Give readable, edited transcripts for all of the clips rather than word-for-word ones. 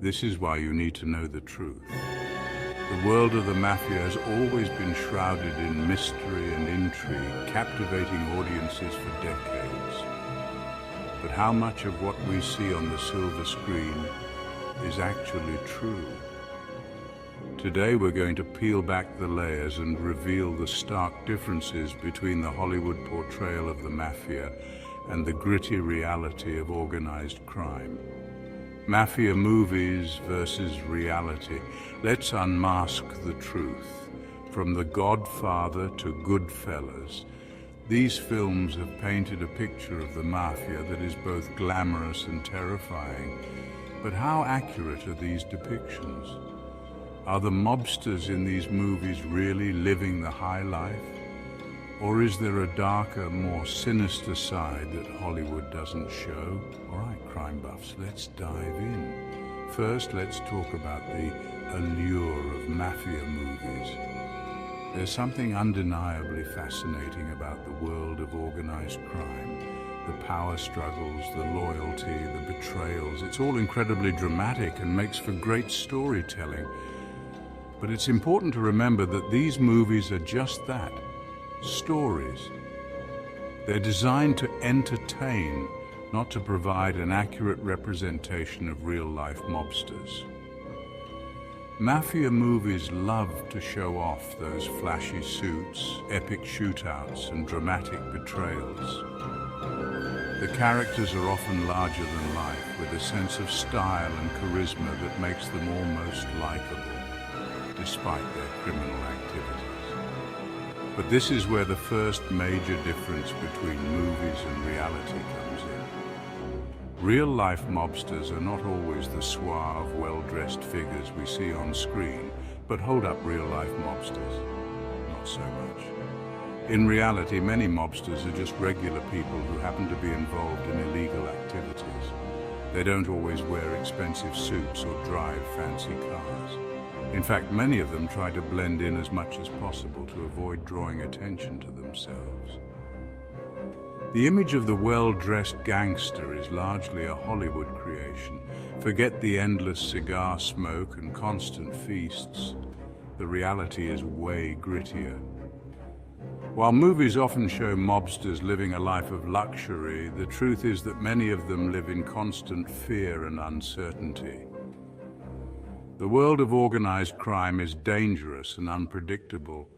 This is why you need to know the truth. The world of the Mafia has always been shrouded in mystery and intrigue, captivating audiences for decades. But how much of what we see on the silver screen is actually true? Today we're going to peel back the layers and reveal the stark differences between the Hollywood portrayal of the Mafia and the gritty reality of organized crime. Mafia movies versus reality. Let's unmask the truth. From The Godfather to Goodfellas, these films have painted a picture of the Mafia that is both glamorous and terrifying. But how accurate are these depictions? Are the mobsters in these movies really living the high life? Or is there a darker, more sinister side that Hollywood doesn't show? All right, crime buffs, let's dive in. First, let's talk about the allure of Mafia movies. There's something undeniably fascinating about the world of organized crime. The power struggles, the loyalty, the betrayals. It's all incredibly dramatic and makes for great storytelling. But it's important to remember that these movies are just that, stories. They're designed to entertain, not to provide an accurate representation of real-life mobsters. Mafia movies love to show off those flashy suits, epic shootouts, and dramatic betrayals. The characters are often larger than life, with a sense of style and charisma that makes them almost likable, despite their criminal activities. But this is where the first major difference between movies and reality comes in. Real-life mobsters are not always the suave, well-dressed figures we see on screen, but hold up real-life mobsters, not so much. In reality, many mobsters are just regular people who happen to be involved in illegal activities. They don't always wear expensive suits or drive fancy cars. In fact, many of them try to blend in as much as possible to avoid drawing attention to themselves. The image of the well-dressed gangster is largely a Hollywood creation. Forget the endless cigar smoke and constant feasts. The reality is way grittier. While movies often show mobsters living a life of luxury, the truth is that many of them live in constant fear and uncertainty. The world of organized crime is dangerous and unpredictable,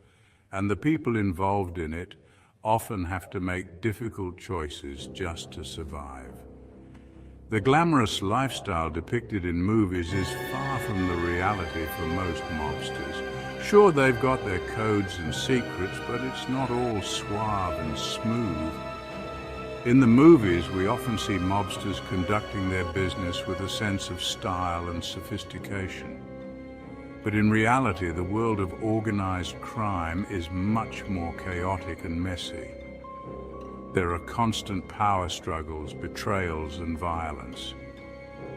and the people involved in it often have to make difficult choices just to survive. The glamorous lifestyle depicted in movies is far from the reality for most mobsters. Sure, they've got their codes and secrets, but it's not all suave and smooth. In the movies, we often see mobsters conducting their business with a sense of style and sophistication. But in reality, the world of organized crime is much more chaotic and messy. There are constant power struggles, betrayals, and violence.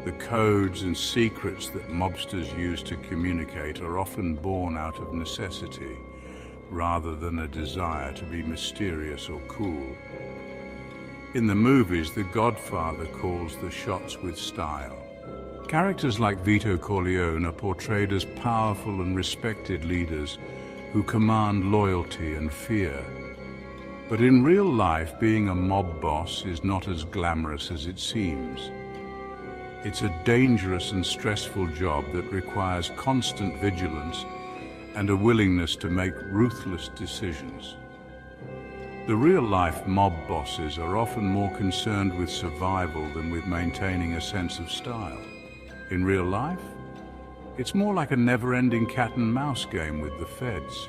The codes and secrets that mobsters use to communicate are often born out of necessity, rather than a desire to be mysterious or cool. In the movies, the Godfather calls the shots with style. Characters like Vito Corleone are portrayed as powerful and respected leaders who command loyalty and fear. But in real life, being a mob boss is not as glamorous as it seems. It's a dangerous and stressful job that requires constant vigilance and a willingness to make ruthless decisions. The real-life mob bosses are often more concerned with survival than with maintaining a sense of style. In real life, it's more like a never-ending cat-and-mouse game with the feds.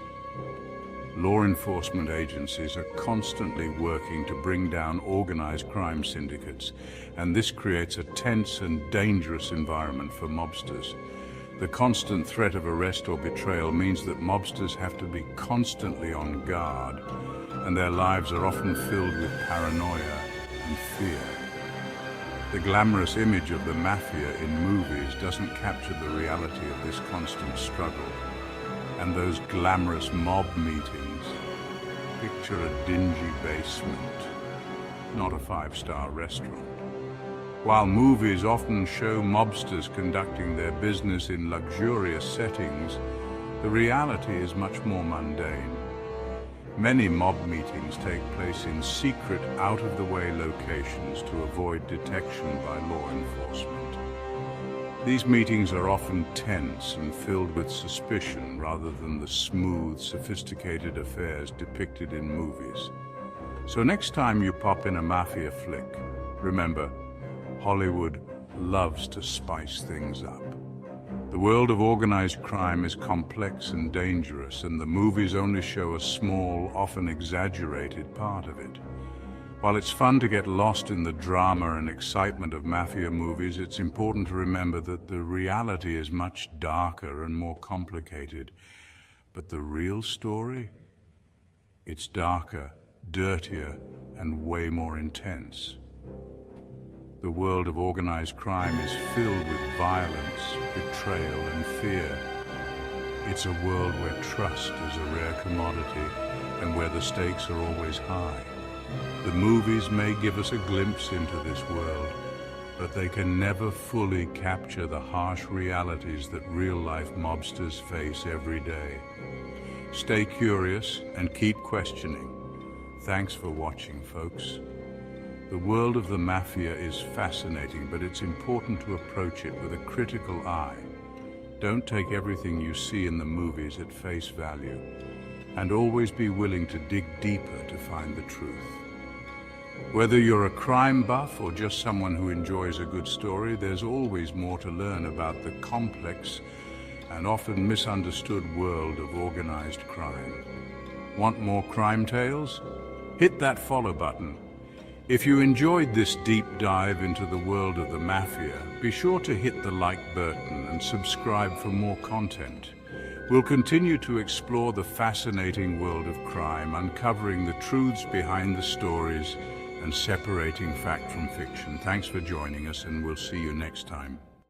Law enforcement agencies are constantly working to bring down organized crime syndicates, and this creates a tense and dangerous environment for mobsters. The constant threat of arrest or betrayal means that mobsters have to be constantly on guard, and their lives are often filled with paranoia and fear. The glamorous image of the Mafia in movies doesn't capture the reality of this constant struggle. And those glamorous mob meetings, picture a dingy basement, not a five-star restaurant. While movies often show mobsters conducting their business in luxurious settings, the reality is much more mundane. Many mob meetings take place in secret, out-of-the-way locations to avoid detection by law enforcement. These meetings are often tense and filled with suspicion rather than the smooth, sophisticated affairs depicted in movies. So next time you pop in a Mafia flick, remember, Hollywood loves to spice things up. The world of organized crime is complex and dangerous, and the movies only show a small, often exaggerated part of it. While it's fun to get lost in the drama and excitement of Mafia movies, it's important to remember that the reality is much darker and more complicated. But the real story? It's darker, dirtier, and way more intense. The world of organized crime is filled with violence, betrayal, and fear. It's a world where trust is a rare commodity and where the stakes are always high. The movies may give us a glimpse into this world, but they can never fully capture the harsh realities that real-life mobsters face every day. Stay curious and keep questioning. Thanks for watching, folks. The world of the Mafia is fascinating, but it's important to approach it with a critical eye. Don't take everything you see in the movies at face value, and always be willing to dig deeper to find the truth. Whether you're a crime buff or just someone who enjoys a good story, there's always more to learn about the complex and often misunderstood world of organized crime. Want more crime tales? Hit that follow button. If you enjoyed this deep dive into the world of the Mafia, be sure to hit the like button and subscribe for more content. We'll continue to explore the fascinating world of crime, uncovering the truths behind the stories and separating fact from fiction. Thanks for joining us, and we'll see you next time.